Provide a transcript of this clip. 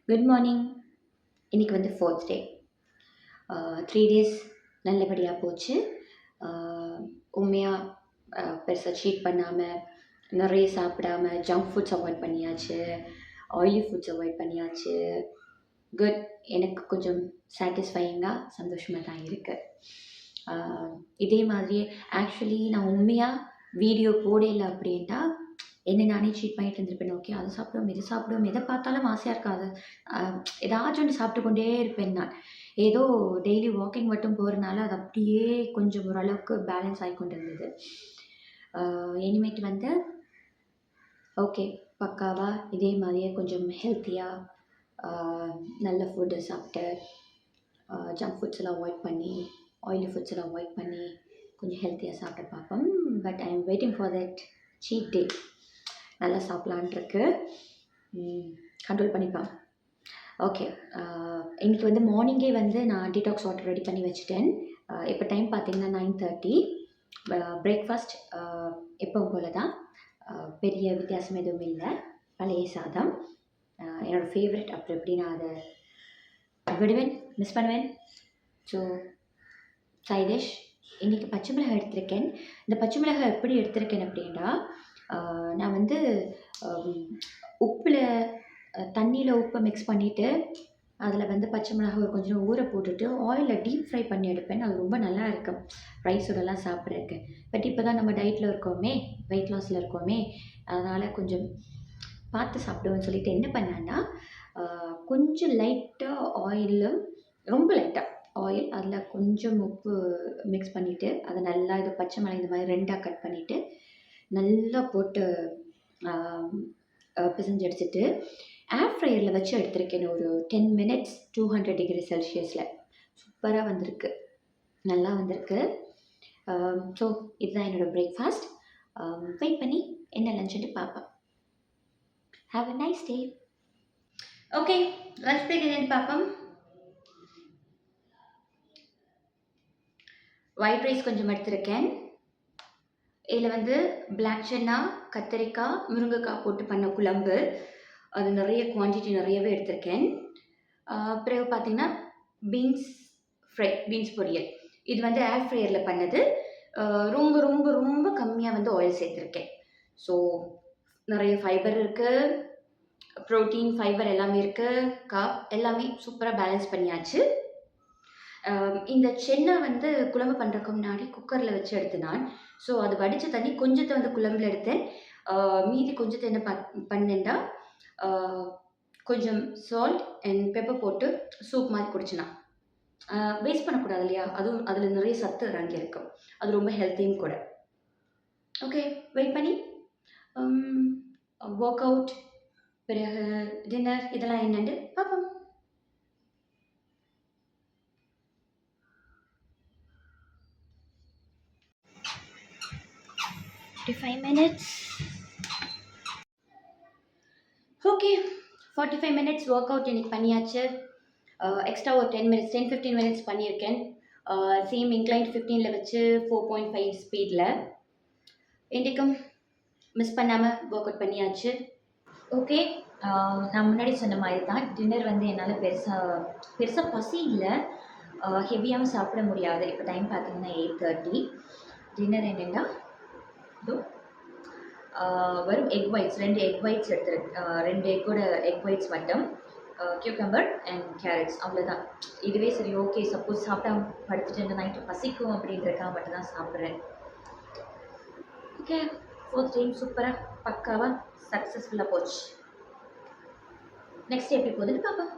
Good morning. இன்றைக்கி வந்து fourth day. 3 days நல்லபடியாக போச்சு. உண்மையாக பெருசாக சீட் பண்ணாமல், நிறைய சாப்பிடாம, ஜங்க் ஃபுட்ஸ் அவாய்ட் பண்ணியாச்சு, ஆயிலி ஃபுட்ஸ் அவாய்ட் பண்ணியாச்சு. குட். எனக்கு கொஞ்சம் சாட்டிஸ்ஃபையிங்காக சந்தோஷமாக தான் இருக்குது. இதே மாதிரியே ஆக்சுவலி நான் உண்மையாக வீடியோ போடல அப்படின்ட்டா என்ன நானே சீட் பண்ணிட்டு இருந்திருப்பேன். ஓகே, அதை சாப்பிடுவோம், இது சாப்பிடுவோம், எதை பார்த்தாலும் ஆசையாக இருக்காது. ஏதாச்சும் ஒன்று சாப்பிட்டு கொண்டே இருப்பேன் நான். ஏதோ டெய்லி வாக்கிங் மட்டும் போகிறனால அது அப்படியே கொஞ்சம் ஓரளவுக்கு பேலன்ஸ் ஆகி கொண்டு இருந்தது. இனிமேட்டு வந்து ஓகே, பக்காவாக இதே மாதிரியே கொஞ்சம் ஹெல்த்தியாக நல்ல ஃபுட்டு சாப்பிட்டு, ஜங்க் ஃபுட்ஸ் எல்லாம் அவாய்ட் பண்ணி, ஆயிலி ஃபுட்ஸ் எல்லாம் அவாய்ட் பண்ணி கொஞ்சம் ஹெல்த்தியாக சாப்பிட பார்ப்போம். But I am waiting for that cheat day. நல்லா சாப்பிட்லான்ட்ருக்கு. கண்ட்ரோல் பண்ணிப்பேன். ஓகே, இன்றைக்கி வந்து மார்னிங்கே வந்து நான் டீடாக்ஸ் வாட்டர் ரெடி பண்ணி வச்சுட்டேன். இப்போ டைம் பார்த்திங்கன்னா 9:30. பிரேக்ஃபாஸ்ட் எப்பவும் போல தான், பெரிய வித்தியாசம் எதுவும் இல்லை. பழைய சாதம் என்னோடய ஃபேவரட். அப்படி எப்படி நான் அதை விடுவேன், மிஸ் பண்ணுவேன். ஸோ சைடிஷ் இன்றைக்கி பச்சை மிளகாய் எடுத்திருக்கேன். இந்த பச்சை மிளகாய் எப்படி எடுத்திருக்கேன் அப்படின்னா, நான் வந்து உப்பில் தண்ணியில் உப்பை மிக்ஸ் பண்ணிவிட்டு அதில் வந்து பச்சை மிளகாய் கொஞ்சம் ஊற போட்டுட்டு ஆயிலில் டீப் ஃப்ரை பண்ணி எடுப்பேன். அது ரொம்ப நல்லா இருக்கும் ரைஸோடலாம் சாப்பிட்றதுக்கு. பட் இப்போ தான் நம்ம டயட்டில் இருக்கோமே, வெயிட் லாஸில் இருக்கோமே, அதனால் கொஞ்சம் பார்த்து சாப்பிடுவோன்னு சொல்லிட்டு என்ன பண்ணேன்னா, கொஞ்சம் லைட்டாக ஆயிலில், ரொம்ப லைட்டாக ஆயில், அதில் கொஞ்சம் உப்பு மிக்ஸ் பண்ணிவிட்டு அதை நல்லா இது பச்சை மிளகாய் இந்த மாதிரி 2ஆக கட் பண்ணிவிட்டு நல்லா போட்டு பிசைஞ்சு எடுத்துட்டு ஏர் ஃப்ரையரில் வச்சு எடுத்திருக்கேன். ஒரு 10 minutes 200 degree Celsiusல. சூப்பராக வந்திருக்கு, நல்லா வந்திருக்கு. ஸோ இதுதான் என்னோடய பிரேக்ஃபாஸ்ட். வெயிட் பண்ணி என்ன லஞ்சுன்னு பார்ப்பேன். Have a nice day. Okay, lunch break என்னென்னு பார்ப்போம். ஒயிட் ரைஸ் கொஞ்சம் எடுத்திருக்கேன். இதில் வந்து பிளாக் சன்னா, கத்திரிக்காய், முருங்கைக்காய் போட்டு பண்ண குழம்பு. அது நிறைய குவான்டிட்டி நிறையவே எடுத்திருக்கேன். பிறகு பார்த்திங்கன்னா பீன்ஸ் ஃப்ரை, பீன்ஸ் பொரியல். இது வந்து ஏர் ஃப்ரையரில் பண்ணது. ரொம்ப ரொம்ப ரொம்ப கம்மியாக வந்து ஆயில் சேர்த்துருக்கேன். ஸோ நிறைய ஃபைபர் இருக்குது, ப்ரோட்டீன், ஃபைபர் எல்லாமே இருக்குது, கார்ப் எல்லாமே சூப்பராக பேலன்ஸ் பண்ணியாச்சு. இந்த சென்னை வந்து குழம்பு பண்ணுறதுக்கு முன்னாடி குக்கரில் வச்சு எடுத்தேன். ஸோ அது வடித்த தண்ணி கொஞ்சத்தை வந்து குழம்புல எடுத்தேன். மீதி கொஞ்சத்தை என்ன பண்ணேன்டா, கொஞ்சம் சால்ட் அண்ட் பெப்பர் போட்டு சூப் மாதிரி குடிச்சேன். வேஸ்ட் பண்ணக்கூடாது இல்லையா, அதுவும் அதில் நிறைய சத்து இறங்கி இருக்கும். அது ரொம்ப ஹெல்த்தியும் கூட. ஓகே, வெயிட் பண்ணி ஒர்க் அவுட், பிறகு டின்னர் இதெல்லாம் என்னென்னு பார்ப்போம். 45 minutes. Okay, 45 minutes work out இன்னைக்கு பண்ணியாச்சு. எக்ஸ்ட்ரா ஒரு 10 minutes 10-15 minutes பண்ணியிருக்கேன். சேம் இன்க்ளைன் 15ல் வச்சு 4.5 ஸ்பீடில். இன்றைக்கும் மிஸ் பண்ணாமல் ஒர்க் அவுட் பண்ணியாச்சு. ஓகே, நான் முன்னாடி சொன்ன மாதிரி தான் டின்னர் வந்து என்னால் பெருசாக பசி இல்லை, ஹெவியாகவும் சாப்பிட முடியாது. இப்போ டைம் பார்த்திங்கன்னா 8:30. டின்னர் என்னென்னா வெறும் எக் ஒயிட்ஸ், 2 எக் ஒயிட்ஸ் எடுத்துருக்கு. 2 எக்கோட எக் ஒயிட்ஸ் மட்டும், கியூக்கம்பர் அண்ட் கேரட்ஸ், அவ்வளோதான். இதுவே சரி. ஓகே, சப்போஸ் சாப்பிட்டா படுத்துட்டு நைட்டு பசிக்கும் அப்படின்றதுக்காக மட்டும்தான் சாப்பிட்றேன். ஓகே, 4th டைம் சூப்பராக பக்காவாக சக்ஸஸ்ஃபுல்லாக போச்சு. நெக்ஸ்ட் எப்படி போகுதுன்னு பார்ப்போம்.